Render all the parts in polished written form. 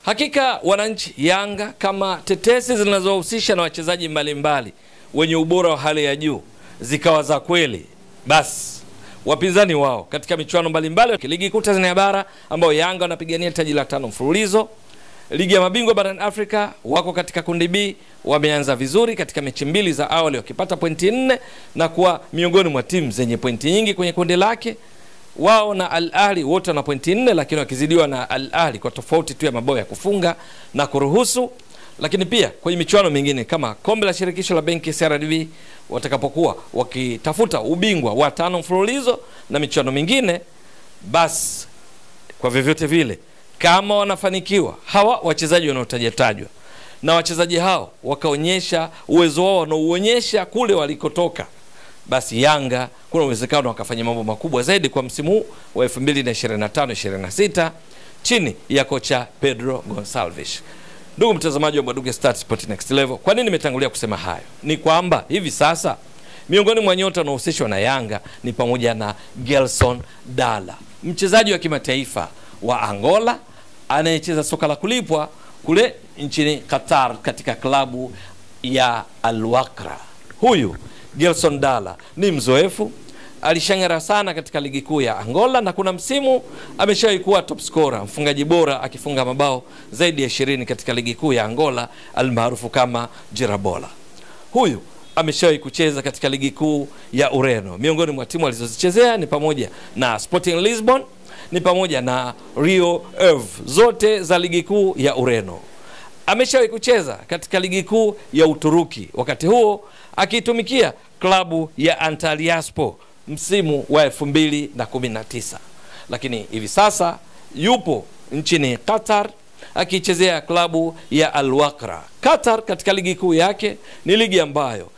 Hakika wananchi, Yanga kama tetesi zinazohusisha na wachezaji mbalimbali wenye ubora wa hali ya juu zikawa za kweli, basi wapinzani wao katika michuano mbalimbali, ligi kuu Tanzania bara ambao Yanga wanapigania taji la 5 mfululizo, ligi ya mabingwa barani Afrika wako katika kundi B, wameanza vizuri katika mechi 2 za awali wakipata pointi 4 na kuwa miongoni mwa timu zenye pointi nyingi kwenye kundi lake. Wao na Al Ahly wote na pointi 4, lakini wakizidiwa na Al Ahly kwa tofauti tu ya mabao ya kufunga na kuruhusu. Lakini pia kwenye michuano mingine kama kombe la shirikisho la benki CRDB watakapokuwa wakitafuta ubingwa wa 5 mfululizo na michuano mingine, basi kwa vyovyote vile kama wanafanikiwa hawa wachezaji wanaotajwa na wachezaji hao wakaonyesha uwezo wao wanaoonyesha kule walikotoka, basi Yanga kuna uwezekano wakafanya mambo makubwa zaidi kwa msimu huu wa 2025-26 chini ya kocha Pedro Gonçalves. Ndugu mtazamaji wa Mbwaduke Stats Sport Next Level, kwa nini nimetangulia kusema hayo? Ni kwamba hivi sasa miongoni mwa nyota wanaohusishwa na Yanga ni pamoja na Gelson Dala, mchezaji wa kimataifa wa Angola anayecheza soka la kulipwa kule nchini Qatar katika klabu ya Al Wakra. Huyu Gelson Dala ni mzoefu, alishangara sana katika ligi kuu ya Angola na kuna msimu ameshawahi kuwa top scorer, mfungaji bora akifunga mabao zaidi ya 20 katika ligi kuu ya Angola almaarufu kama Jirabola. Huyu ameshawahi kucheza katika ligi kuu ya Ureno. Miongoni mwa timu alizozichezea ni pamoja na Sporting Lisbon, ni pamoja na Rio Ave, zote za ligi kuu ya Ureno. Ameshawahi kucheza katika ligi kuu ya Uturuki, wakati huo akitumikia klabu ya Antalyaspor msimu wa 2019. Lakini hivi sasa yupo nchini Qatar akichezea klabu ya Al Wakra. Qatar katika ligi kuu yake ni ligi ambayo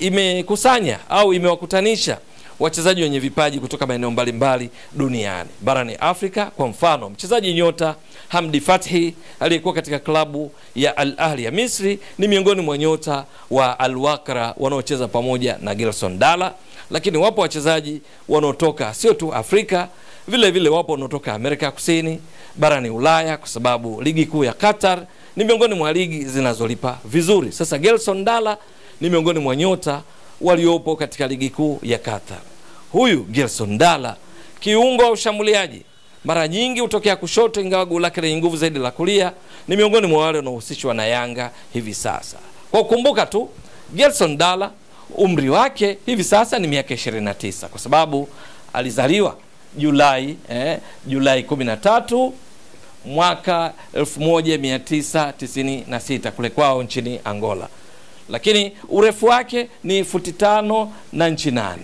imekusanya au imewakutanisha wachezaji wenye vipaji kutoka maeneo mbalimbali duniani. Barani Afrika kwa mfano, mchezaji nyota Hamdi Fathi aliyekuwa katika klabu ya Al Ahly ya Misri ni miongoni mwa nyota wa Al Wakra wanaocheza pamoja na Gelson Dala. Lakini wapo wachezaji wanaotoka sio tu Afrika, vile vile wapo wanaotoka Amerika Kusini, barani Ulaya, kwa sababu ligi kuu ya Qatar ni miongoni mwa ligi zinazolipa vizuri. Sasa Gelson Dala ni miongoni mwa nyota waliopo katika ligi kuu ya Qatar. Huyu Gelson Dala, kiungo wa ushambuliaji, mara nyingi hutokea kushoto, ingawa goli lake lenye nguvu zaidi la kulia, ni miongoni mwa wale wanaohusishwa na Yanga hivi sasa. Kwa kukumbuka tu, Gelson Dala umri wake hivi sasa ni miaka 29 kwa sababu alizaliwa Julai 13 mwaka 1996 kule kwao nchini Angola. Lakini urefu wake ni 5 na inchi 8.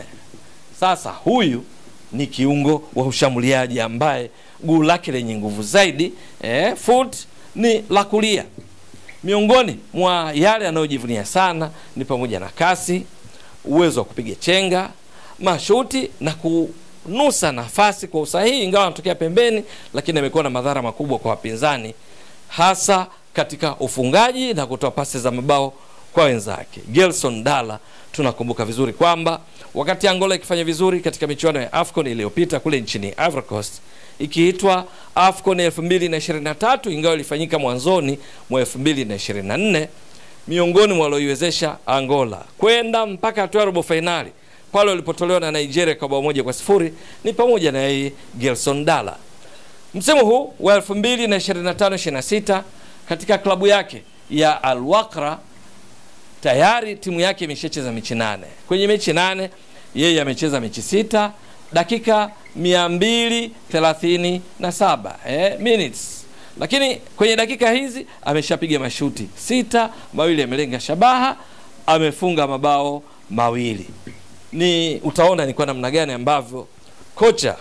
Sasa huyu ni kiungo wa ushambuliaji ambaye goli lake lenye nguvu zaidi foot ni la kulia. Miongoni mwa yale anayojivunia sana ni pamoja na kasi, uwezo wa kupiga chenga, mashuti na kunusa nafasi kwa usahihi, ingawa anatokea pembeni, lakini amekuwa na madhara makubwa kwa wapinzani, hasa katika ufungaji na kutoa pasi za mabao kwa wenzake. Gelson Dala tunakumbuka vizuri kwamba wakati Angola ikifanya vizuri katika michuano ya AFCON iliyopita kule nchini Ivory Coast, ikiitwa AFCON 2023, ingawa ilifanyika mwanzoni mwa 2024, miongoni mwa walioiwezesha Angola kwenda mpaka hatua ya robo finali pale walipotolewa na Nigeria kwa 1-0 ni pamoja na yeye Gelson Dala. Msimu huu wa 2025-26 katika klabu yake ya Al Wakra tayari timu yake imeshacheza mechi 8. Kwenye mechi 8 yeye amecheza mechi 6, dakika 237 minutes. Lakini kwenye dakika hizi ameshapiga mashuti 6, mawili amelenga shabaha, amefunga mabao 2. Ni utaona ni kwa namna gani ambavyo kocha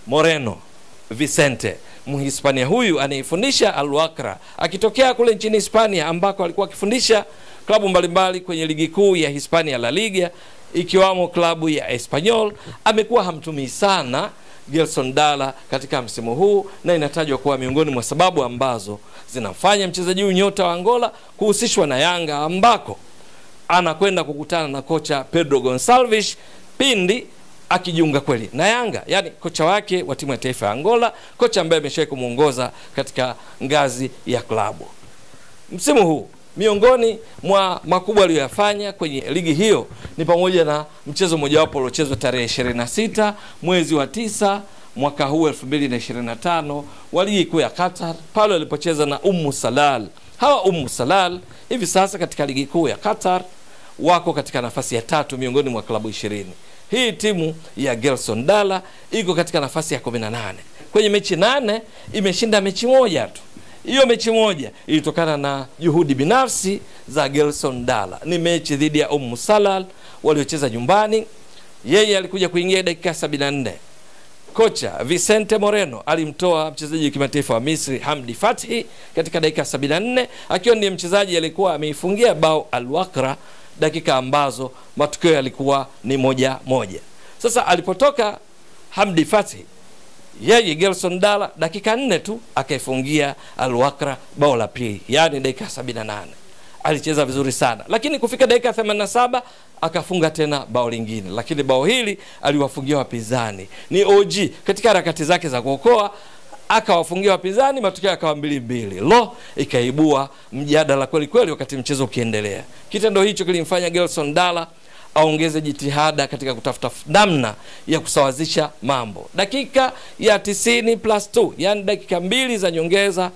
Moreno Vicente, Mhispania huyu anayefundisha Al Wakra akitokea kule nchini Hispania ambako alikuwa akifundisha klabu mbalimbali kwenye ligi kuu ya Hispania La Liga ikiwamo klabu ya Espanyol, amekuwa hamtumii sana Gelson Dala katika msimu huu, na inatajwa kuwa miongoni mwa sababu ambazo zinafanya mchezaji huyu nyota wa Angola kuhusishwa na Yanga, ambako anakwenda kukutana na kocha Pedro Gonçalves pindi akijiunga kweli na Yanga. Yani kocha wake wa timu ya taifa ya Angola, kocha ambaye ameshawahi kumuongoza katika ngazi ya klabu. Msimu huu miongoni mwa makubwa aliyofanya kwenye ligi hiyo ni pamoja na mchezo mmojawapo uliochezwa tarehe 26 mwezi wa 9 mwaka huu 2025 wa ligi kuu ya Qatar, pale alipocheza na Salal. Hawa Salal hivi sasa katika ligi kuu ya Qatar wako katika nafasi ya 3 miongoni mwa klabu 20. Hii timu ya Gelson Dala iko katika nafasi ya 18. Kwenye mechi 8 imeshinda mechi moja tu. Hiyo mechi moja ilitokana na juhudi binafsi za Gelson Dala. Ni mechi dhidi ya Salal waliocheza nyumbani. Yeye alikuja kuingia dakika 74. Kocha Vicente Moreno alimtoa mchezaji wa kimataifa wa Misri Hamdi Fathi katika dakika 74, akiwa ndiye mchezaji alikuwa ameifungia bao Al-Wakra dakika ambazo matukio yalikuwa ni 1-1. Sasa alipotoka Hamdi Fathi, yeye Gelson Dala dakika 4 tu akaifungia Al-Wakra bao la pili, yani dakika 78. Alicheza vizuri sana, lakini kufika dakika 87 akafunga tena bao lingine, lakini bao hili aliwafungia wapinzani. Ni OG katika harakati zake za kuokoa, akawafungia wapinzani, matokeo yakawa 2-2. Ikaibua mjadala kweli kweli wakati mchezo ukiendelea. Kitendo hicho kilimfanya Gelson Dala aongeze jitihada katika kutafuta namna ya kusawazisha mambo. Dakika ya 90+2, yani dakika 2 za nyongeza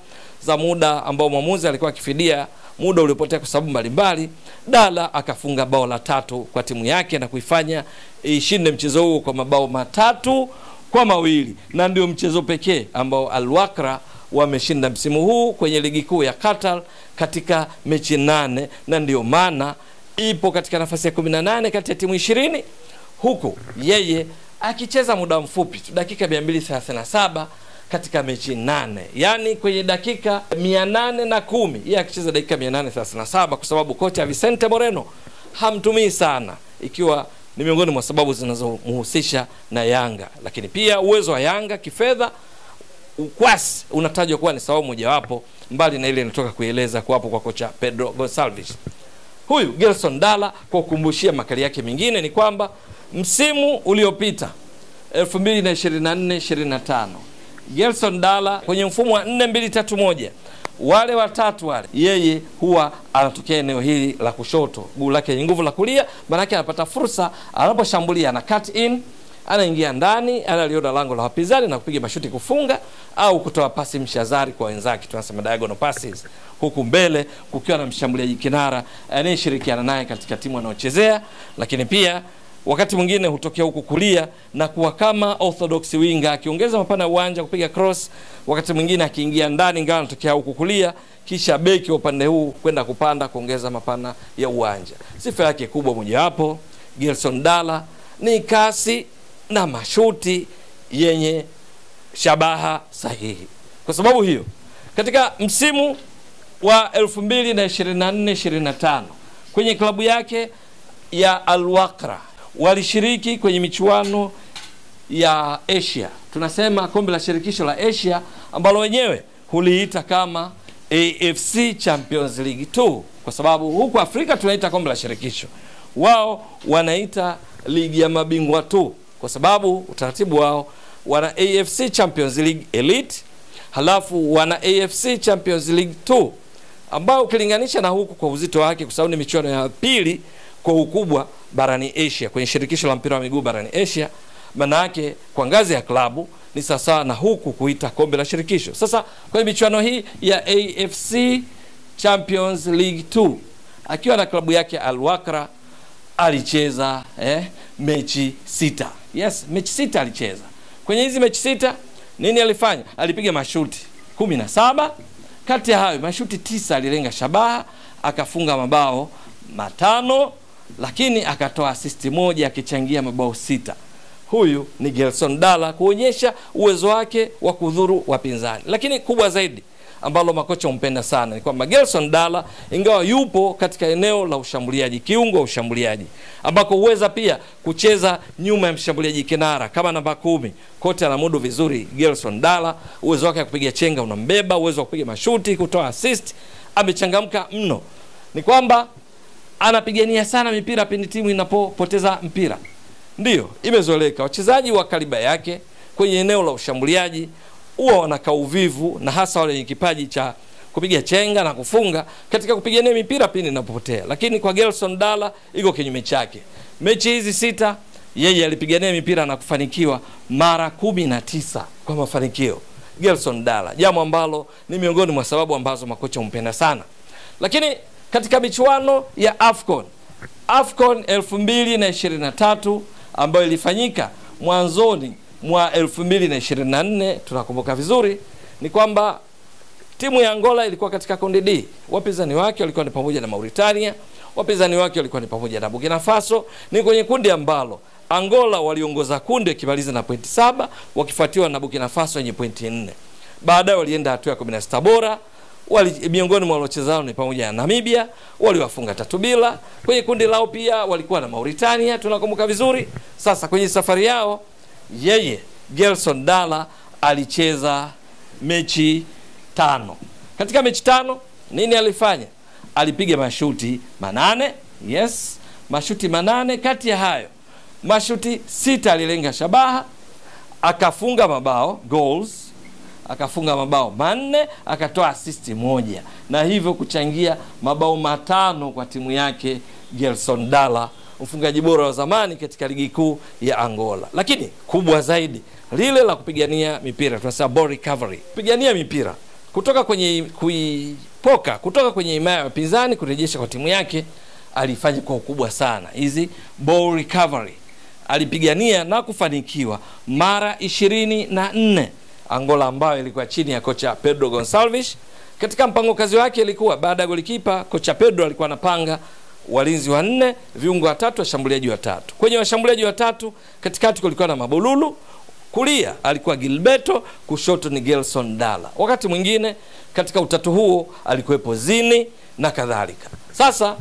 za muda ambao mwamuzi alikuwa akifidia muda uliopotea kwa sababu mbalimbali, Dala akafunga bao la 3 kwa timu yake na kuifanya ishinde mchezo huo kwa mabao 3-2, na ndio mchezo pekee ambao Al-Wakra wameshinda msimu huu kwenye ligi kuu ya Qatar katika mechi 8, na ndio maana ipo katika nafasi ya 18 kati ya timu 20, huku yeye akicheza muda mfupi tu, dakika 237 katika mechi 8. Yani kwenye dakika 810 yeye akicheza dakika 837, kwa sababu kocha Vicente Moreno hamtumii sana, ikiwa ni miongoni mwa sababu zinazomhusisha na Yanga. Lakini pia uwezo wa Yanga kifedha, ukwasi unatajwa kuwa ni sababu mojawapo, mbali na ile inatoka kueleza kuwapo kwa kocha Pedro Gonçalves. Huyu Gelson Dala, kwa kukumbushia makali yake mengine, ni kwamba msimu uliopita 2024-25 Gelson Dala kwenye mfumo wa 4-2-3-1, wale watatu wale, yeye huwa anatokea eneo hili la kushoto, guu lake yenye nguvu la kulia, maana yake anapata fursa anaposhambulia, ana cut in, anaingia ndani, analiona lango la wapinzani na kupiga mashuti kufunga au kutoa pasi mshazari kwa wenzake, tunasema diagonal passes, huku mbele kukiwa na mshambuliaji kinara anayeshirikiana naye katika timu anayochezea. Lakini pia wakati mwingine hutokea huku kulia na kuwa kama orthodox winger, akiongeza mapana ya uwanja kupiga cross, wakati mwingine akiingia ndani ingawa anatokea huku kulia, kisha beki wa upande huu kwenda kupanda kuongeza mapana ya uwanja. Sifa yake kubwa mojawapo Gelson Dala ni kasi na mashuti yenye shabaha sahihi. Kwa sababu hiyo, katika msimu wa 2024-25 kwenye klabu yake ya Al-Wakra walishiriki kwenye michuano ya Asia, tunasema kombe la shirikisho la Asia, ambalo wenyewe huliita kama AFC Champions League 2, kwa sababu huku Afrika tunaita kombe la shirikisho, wao wanaita ligi ya mabingwa 2, kwa sababu utaratibu wao wana AFC Champions League Elite, halafu wana AFC Champions League 2, ambao ukilinganisha na huku kwa uzito wake, kwa sababu ni michuano ya pili kwa ukubwa barani Asia kwenye shirikisho la mpira wa miguu barani Asia, maana yake kwa ngazi ya klabu ni sasa na huku kuita kombe la shirikisho. Sasa kwenye michuano hii ya AFC Champions League 2 akiwa na klabu yake Al-Wakra alicheza mechi 6. Yes, mechi 6 alicheza. Kwenye hizi mechi 6 nini alifanya? Alipiga mashuti 17, kati ya hayo mashuti 9 alilenga shabaha, akafunga mabao 5, lakini akatoa assist 1 akichangia mabao 6. Huyu ni Gelson Dala, kuonyesha uwezo wake wa kudhuru wapinzani. Lakini kubwa zaidi ambalo makocha umpenda sana ni kwamba Gelson Dala, ingawa yupo katika eneo la ushambuliaji, kiungo wa ushambuliaji, ambako uweza pia kucheza nyuma ya mshambuliaji kinara kama namba 10, kote anamudu vizuri Gelson Dala. Uwezo wake wa kupiga chenga unambeba, uwezo wa kupiga mashuti, kutoa assist, amechangamka mno. Ni kwamba anapigania sana mipira pindi timu inapopoteza mpira. Ndiyo, imezoeleka wachezaji wa kaliba yake kwenye eneo la ushambuliaji huwa wanakaa uvivu, na hasa wale wenye kipaji cha kupiga chenga na kufunga katika kupigania mipira pindi inapopotea. Lakini kwa Gelson Dala iko kinyume chake. Mechi hizi 6 yeye alipigania mipira na kufanikiwa mara 19 kwa mafanikio. Gelson Dala, jambo ambalo ni miongoni mwa sababu ambazo makocha humpenda sana. Lakini katika michuano ya AFCON 2023 ambayo ilifanyika mwanzoni mwa 2024, tunakumbuka vizuri, ni kwamba timu ya Angola ilikuwa katika kundi D. Wapinzani wake walikuwa ni pamoja na Mauritania, wapinzani wake walikuwa ni pamoja na Burkina Faso. Ni kwenye kundi ambalo Angola waliongoza kundi wakimaliza na pointi 7, wakifuatiwa na Burkina Faso yenye pointi 4. Baadaye walienda hatua ya 16 bora. Miongoni mwa waliochezao ni pamoja na Namibia, waliwafunga 3-0. Kwenye kundi lao pia walikuwa na Mauritania, tunakumbuka vizuri. Sasa kwenye safari yao yeye Gelson Dala alicheza mechi 5. Katika mechi 5 nini alifanya? Alipiga mashuti 8. Yes, mashuti 8. Kati ya hayo mashuti 6 alilenga shabaha, akafunga mabao goals, akafunga mabao 4, akatoa assist 1, na hivyo kuchangia mabao 5 kwa timu yake Gelson Dala, mfungaji bora wa zamani katika ligi kuu ya Angola. Lakini kubwa zaidi lile la kupigania mipira, tunasema ball recovery, kupigania mipira kutoka kwenye kutoka kwenye himaya ya wapinzani kurejesha kwa timu yake, alifanya kwa ukubwa sana. Hizi ball recovery alipigania na kufanikiwa mara 24. Angola ambayo ilikuwa chini ya kocha Pedro Gonçalves, katika mpango kazi wake ilikuwa baada ya golikipa, kocha Pedro alikuwa anapanga walinzi 4, viungo 3, washambuliaji 3. Kwenye washambuliaji 3, katikati kulikuwa na Mabululu, kulia alikuwa Gilberto, kushoto ni Gelson Dala. Wakati mwingine katika utatu huo alikuwepo Zini na kadhalika. Sasa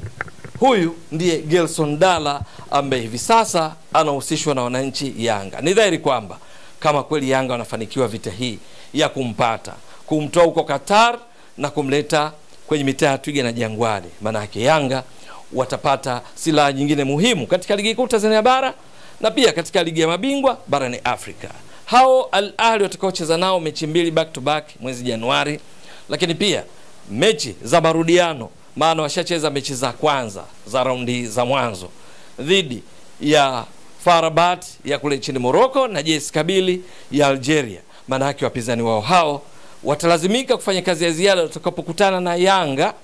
huyu ndiye Gelson Dala ambaye hivi sasa anahusishwa na wananchi Yanga. Ni dhahiri kwamba kama kweli Yanga wanafanikiwa vita hii ya kumpata, kumtoa huko Qatar na kumleta kwenye mitaa ya Twiga na Jangwani, maana yake Yanga watapata silaha nyingine muhimu katika ligi kuu Tanzania bara na pia katika ligi ya mabingwa barani Afrika. Hao Al Ahly watakaocheza nao mechi 2 back to back mwezi Januari, lakini pia mechi za marudiano, maana washacheza mechi za kwanza za raundi za mwanzo dhidi ya FAR Rabat ya kule nchini Morocco na JS Kabylie ya Algeria. Maana yake wapinzani wao hao watalazimika kufanya kazi ya ziada watakapokutana na Yanga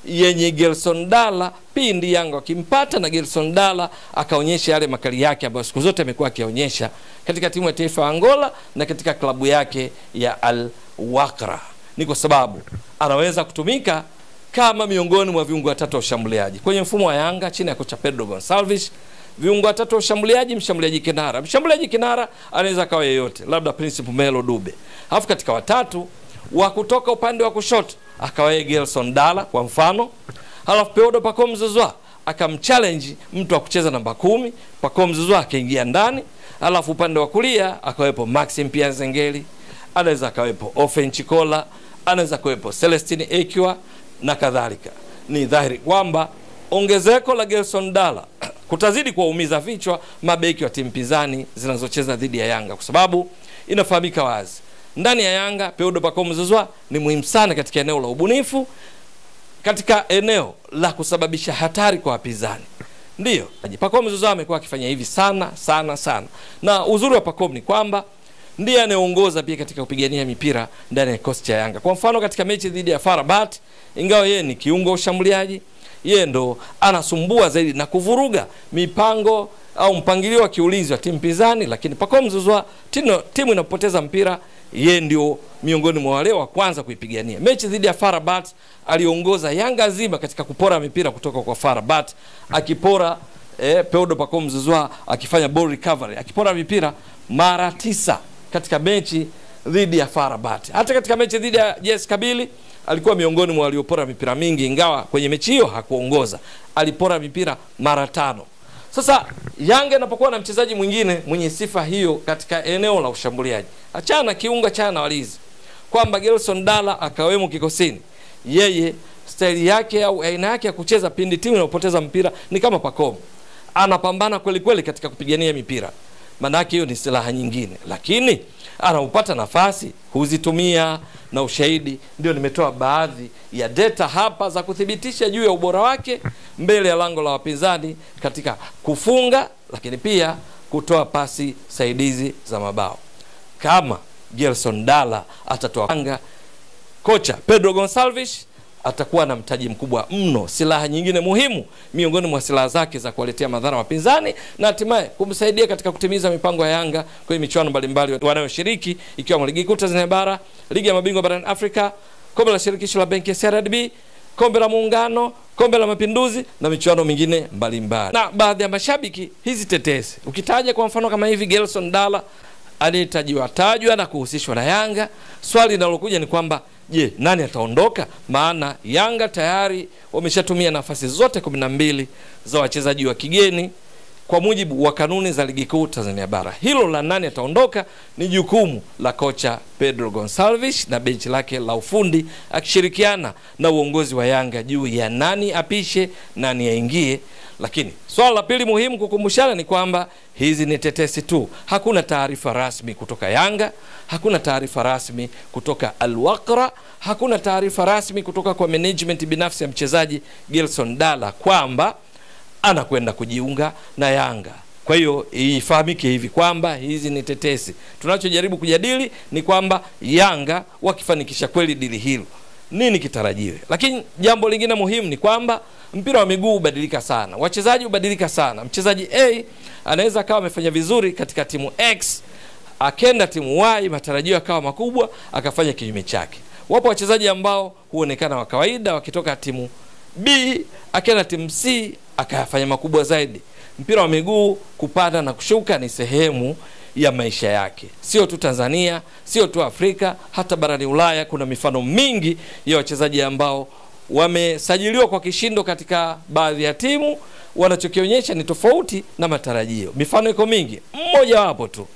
yenye Gelson Dala, pindi Yanga wakimpata na Gelson Dala akaonyesha yale makali yake ambayo siku zote amekuwa akionyesha katika timu ya taifa ya Angola na katika klabu yake ya Al Wakra. Ni kwa sababu anaweza kutumika kama miongoni mwa viungo 3 wa ushambuliaji kwenye mfumo wa Yanga chini ya kocha Pedro Gonçalves. Viungo 3 wa ushambuliaji, mshambuliaji kinara. Mshambuliaji kinara anaweza kawa yeyote, labda Principe Melo Dube. Alafu katika watatu wa kutoka upande wa kushoto akawa Gelson Dala kwa mfano. Alafu Pedro Pacome Zouzoua akamchallenge mtu wa kucheza namba 10, Pacome Zouzoua akaingia ndani. Alafu upande wa kulia akawepo Maxime Pierre Zengeli, anaweza akawepo Ofen Chikola, anaweza kuwepo Celestine Ekwa na kadhalika. Ni dhahiri kwamba ongezeko la Gelson Dala kutazidi kuwaumiza vichwa mabeki wa timu pinzani zinazocheza dhidi ya Yanga, kwa sababu inafahamika wazi ndani ya Yanga Pedro Pacome Zouzoua ni muhimu sana katika eneo la ubunifu, katika eneo la kusababisha hatari kwa wapinzani. Ndiyo, Pacome Zouzoua amekuwa akifanya hivi sana. Na uzuri wa Pacome ni kwamba ndiye anayeongoza pia katika kupigania mipira ndani ya kikosi cha Yanga. Kwa mfano katika mechi dhidi ya FAR Rabat, ingawa yeye ni kiungo ushambuliaji, yeye ndo anasumbua zaidi na kuvuruga mipango au mpangilio wa kiulinzi wa timu pinzani, lakini Pacome Zouzoua timu inapoteza mpira yeye ndio miongoni mwa wale wa kwanza kuipigania. Mechi dhidi ya FAR Rabat aliongoza Yanga nzima katika kupora mipira kutoka kwa FAR Rabat, akipora Pedro Pacome Zouzoua akifanya ball recovery, akipora mipira mara 9 katika mechi dhidi ya FAR Rabat. Hata katika mechi dhidi ya JS Kabylie alikuwa miongoni mwa waliopora mipira mingi, ingawa kwenye mechi hiyo hakuongoza, alipora mipira mara 5. Sasa Yanga inapokuwa na mchezaji mwingine mwenye sifa hiyo katika eneo la ushambuliaji, achana kiunga chana walizi, kwamba Gelson Dala akawemo kikosini, yeye staili yake au aina yake ya kucheza pindi timu inapoteza mpira ni kama Pacome. anapambana kweli kweli katika kupigania mipira, manake hiyo ni silaha nyingine, lakini anaupata nafasi huzitumia, na ushahidi ndio nimetoa baadhi ya data hapa za kuthibitisha juu ya ubora wake mbele ya lango la wapinzani katika kufunga, lakini pia kutoa pasi saidizi za mabao. Kama Gelson Dala atatoa anga, kocha Pedro Gonçalves atakuwa na mtaji mkubwa mno, silaha nyingine muhimu miongoni mwa silaha zake za kuwaletea madhara wapinzani na hatimaye kumsaidia katika kutimiza mipango ya Yanga kwenye michuano mbalimbali wanayoshiriki, ikiwa ligi kuu Tanzania bara, ligi ya mabingwa barani Afrika, kombe la shirikisho la benki ya CRDB, kombe la muungano, kombe la mapinduzi na michuano mingine mbalimbali. Na baadhi ya mashabiki hizi tetesi, ukitaja kwa mfano kama hivi Gelson Dala aliyetajwa na kuhusishwa na Yanga, swali linalokuja ni kwamba je, nani ataondoka? Maana Yanga tayari wameshatumia nafasi zote 12 za wachezaji wa kigeni kwa mujibu wa kanuni za ligi kuu Tanzania bara. Hilo la nani ataondoka ni jukumu la kocha Pedro Gonçalves na benchi lake la ufundi akishirikiana na uongozi wa Yanga juu ya nani apishe, nani aingie. Lakini swala la pili muhimu kukumbushana ni kwamba hizi ni tetesi tu. Hakuna taarifa rasmi kutoka Yanga, hakuna taarifa rasmi kutoka Al-Waqra, hakuna taarifa rasmi kutoka kwa management binafsi ya mchezaji Gelson Dala kwamba anakwenda kujiunga na Yanga. Kwa hiyo ifahamike hivi kwamba hizi ni tetesi. Tunachojaribu kujadili ni kwamba Yanga wakifanikisha kweli dili hilo, nini kitarajiwe. Lakini jambo lingine muhimu ni kwamba mpira wa miguu hubadilika sana, wachezaji hubadilika sana. Mchezaji A anaweza akawa amefanya vizuri katika timu X, akenda timu Y, matarajio yakawa makubwa, akafanya kinyume chake. Wapo wachezaji ambao huonekana wa kawaida wakitoka timu B akenda timu C akafanya makubwa zaidi. Mpira wa miguu kupanda na kushuka ni sehemu ya maisha yake, sio tu Tanzania, sio tu Afrika, hata barani Ulaya kuna mifano mingi ya wachezaji ambao wamesajiliwa kwa kishindo katika baadhi ya timu, wanachokionyesha ni tofauti na matarajio. Mifano iko mingi, mmoja wapo tu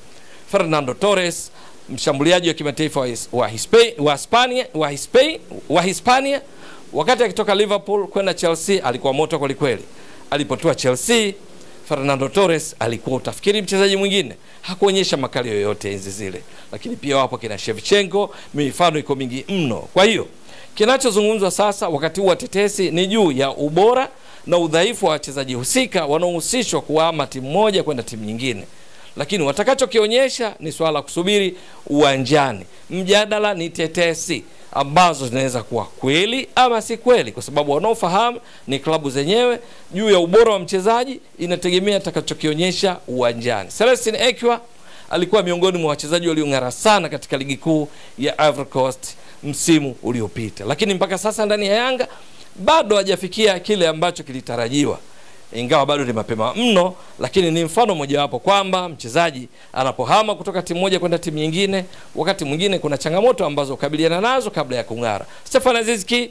Fernando Torres, mshambuliaji wa kimataifa wa Hispania, wakati akitoka Liverpool kwenda Chelsea alikuwa moto kweli kweli. Alipotoa Chelsea, Fernando Torres alikuwa utafikiri mchezaji mwingine, hakuonyesha makali yoyote enzi zile. Lakini pia wapo kina Shevchenko, mifano iko mingi mno. Kwa hiyo kinachozungumzwa sasa wakati huu wa tetesi ni juu ya ubora na udhaifu wa wachezaji husika wanaohusishwa kuhama timu moja kwenda timu nyingine. Lakini watakachokionyesha ni swala la kusubiri uwanjani. Mjadala ni tetesi ambazo zinaweza kuwa kweli ama si kweli, kwa sababu wanaofahamu ni klabu zenyewe. Juu ya ubora wa mchezaji inategemea atakachokionyesha uwanjani. Celestine Ekwa alikuwa miongoni mwa wachezaji waliong'ara sana katika ligi kuu ya Ivory Coast msimu uliopita, lakini mpaka sasa ndani ya Yanga bado hajafikia kile ambacho kilitarajiwa, ingawa bado ni mapema mno. Lakini ni mfano mojawapo kwamba mchezaji anapohama kutoka timu moja kwenda timu nyingine, wakati mwingine kuna changamoto ambazo ukabiliana nazo kabla ya kung'ara. Stefan Aziz Ki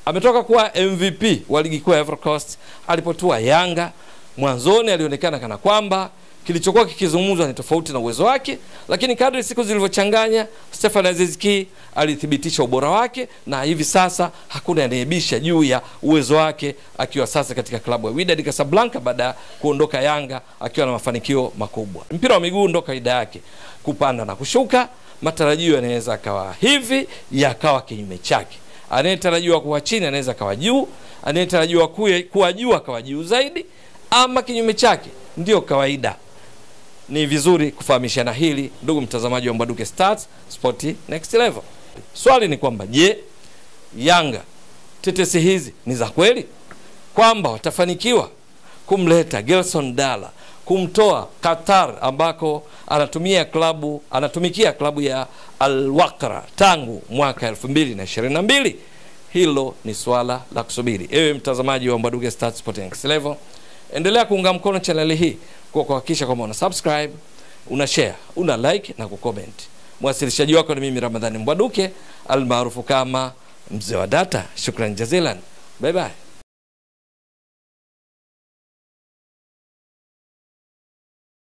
ametoka kuwa MVP wa ligi kuu ya Ivory Coast. Alipotua Yanga mwanzoni alionekana kana kwamba kilichokuwa kikizungumzwa ni tofauti na uwezo wake, lakini kadri siku zilivyochanganya, Stefan Aziz Ki alithibitisha ubora wake, na hivi sasa hakuna anayebisha juu ya uwezo wake, akiwa sasa katika klabu ya Wydad Casablanca baada ya kuondoka Yanga akiwa na mafanikio makubwa. Mpira wa miguu ndo kaida yake, kupanda na kushuka. Matarajio yanaweza kawa hivi, yakawa kinyume chake. Anayetarajiwa kuwa chini anaweza kawa juu, anayetarajiwa kuwa juu akawa juu zaidi, ama kinyume chake. Ndio kawaida. Ni vizuri kufahamishana hili, ndugu mtazamaji wa Mbwaduke Stats Sport Next Level. Swali ni kwamba je, Yanga tetesi hizi ni za kweli kwamba watafanikiwa kumleta Gelson Dala, kumtoa Qatar ambako anatumikia klabu ya Al-Waqra tangu mwaka 2022? Hilo ni swala la kusubiri. Ewe mtazamaji wa Mbwaduke Stats Sport Next Level, endelea kuunga mkono channel hii kwa kuhakikisha kwamba una subscribe, una share, una like na kucomment. Mwasilishaji wako ni mimi Ramadhani Mbwaduke almaarufu kama Mzee wa Data. Shukran jazilan. Bye bye.